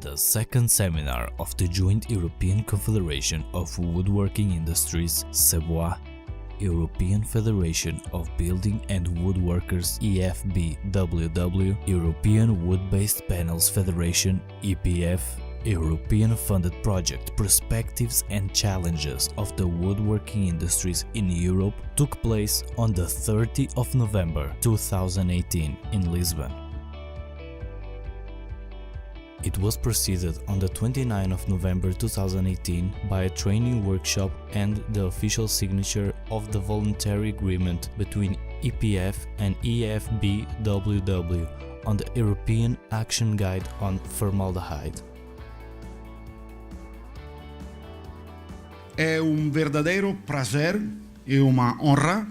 The second seminar of the Joint European Confederation of Woodworking Industries (CNUF), European Federation of Building and Woodworkers (EFBWW), European Wood-Based Panels Federation (EPF), European Funded Project Perspectives and Challenges of the Woodworking Industries in Europe took place on the 30th of November 2018 in Lisbon. It was preceded on the 29th of November 2018 by a training workshop and the official signature of the voluntary agreement between EPF and EFBWW on the European Action Guide on Formaldehyde. É verdadeiro prazer e uma honra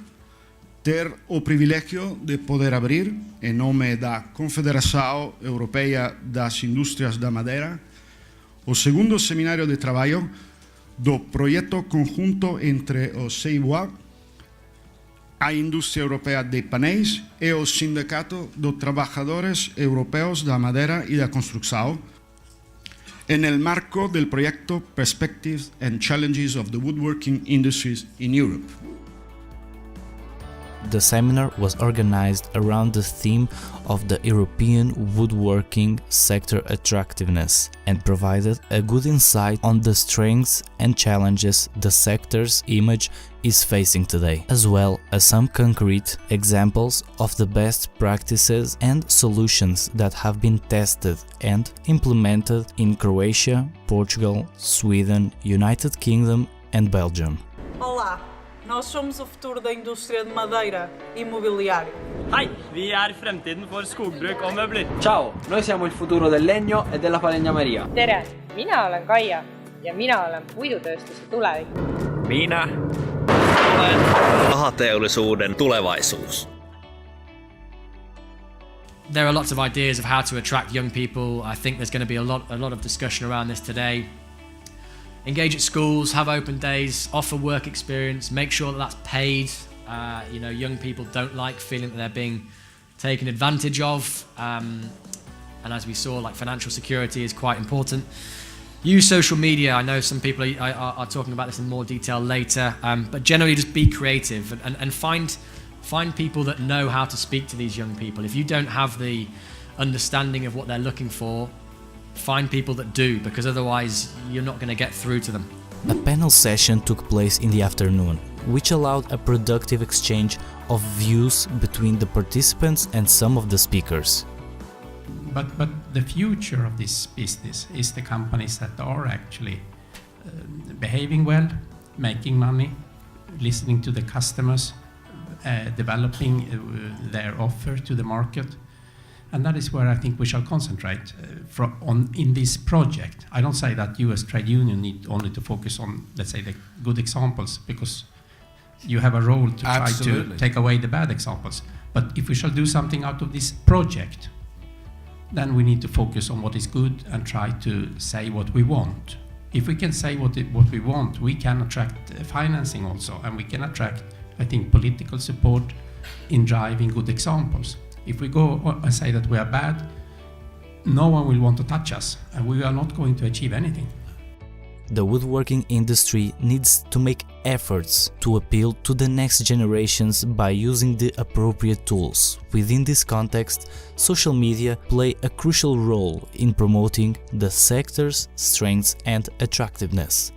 ter o privilégio de poder abrir, em nome da Confederação Europeia das Indústrias da Madeira, o segundo seminário de trabalho do projeto conjunto entre o CNUF, a Indústria Europeia de Painéis e o Sindicato dos Trabalhadores Europeus da Madeira e da Construção, en el marco del proyecto Perspectives and Challenges of the Woodworking Industries in Europe. The seminar was organized around the theme of the European woodworking sector attractiveness and provided a good insight on the strengths and challenges the sector's image is facing today, as well as some concrete examples of the best practices and solutions that have been tested and implemented in Croatia, Portugal, Sweden, United Kingdom and Belgium. Olá, nós somos o futuro da indústria de madeira e mobiliário. Hei, vi framtiden for skogbruk og møbler. Ciao, noi siamo il futuro del legno e della falegnameria. Tere, mina olen Kaia ja mina olen puidutööstuse tulevik. Minä olen sahateollisuuden tulevaisuus. There are lots of ideas of how to attract young people. I think there's going to be a lot of discussion around this today. Engage at schools, have open days, offer work experience, make sure that that's paid. Young people don't like feeling that they're being taken advantage of. And as we saw, like financial security is quite important. Use social media. I know some people are talking about this in more detail later, but generally just be creative and find people that know how to speak to these young people. If you don't have the understanding of what they're looking for, find people that do, because otherwise you're not going to get through to them. A panel session took place in the afternoon, which allowed a productive exchange of views between the participants and some of the speakers. But the future of this business is the companies that are actually behaving well, making money, listening to the customers, developing their offer to the market. And that is where I think we shall concentrate in this project. I don't say that you as trade union need only to focus on, let's say, the good examples, because you have a role to try to take away the bad examples. But if we shall do something out of this project, then we need to focus on what is good and try to say what we want. If we can say what we want, we can attract financing also, and we can attract, I think, political support in driving good examples. If we go and say that we are bad, no one will want to touch us, and we are not going to achieve anything. The woodworking industry needs to make efforts to appeal to the next generations by using the appropriate tools. Within this context, social media play a crucial role in promoting the sector's strengths and attractiveness.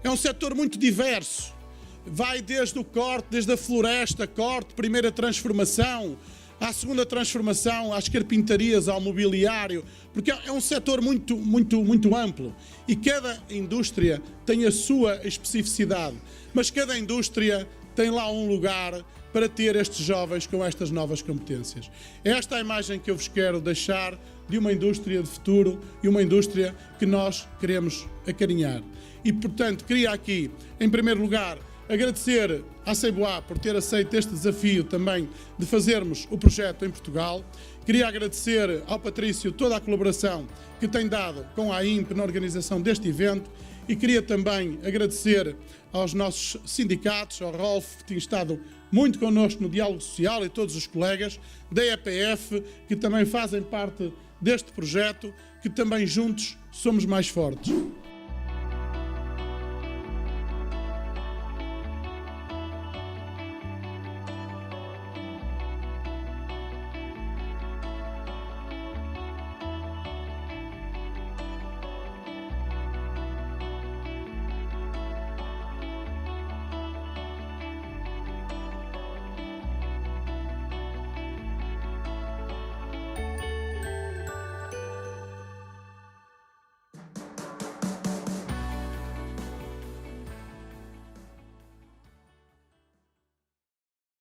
É setor muito diverso. Vai desde o corte, desde a floresta, corte, primeira transformação, à segunda transformação, às carpintarias, ao mobiliário, porque é setor muito amplo e cada indústria tem a sua especificidade, mas cada indústria tem lá um lugar para ter estes jovens com estas novas competências. É esta a imagem que eu vos quero deixar de uma indústria de futuro e uma indústria que nós queremos acarinhar. E, portanto, queria aqui, em primeiro lugar, agradecer à CNUF por ter aceito este desafio também de fazermos o projeto em Portugal. Queria agradecer ao Patrício toda a colaboração que tem dado com a Aimmp na organização deste evento e queria também agradecer aos nossos sindicatos, ao Rolf, que tem estado muito connosco no diálogo social, e todos os colegas da EPF, que também fazem parte deste projeto, que também juntos somos mais fortes.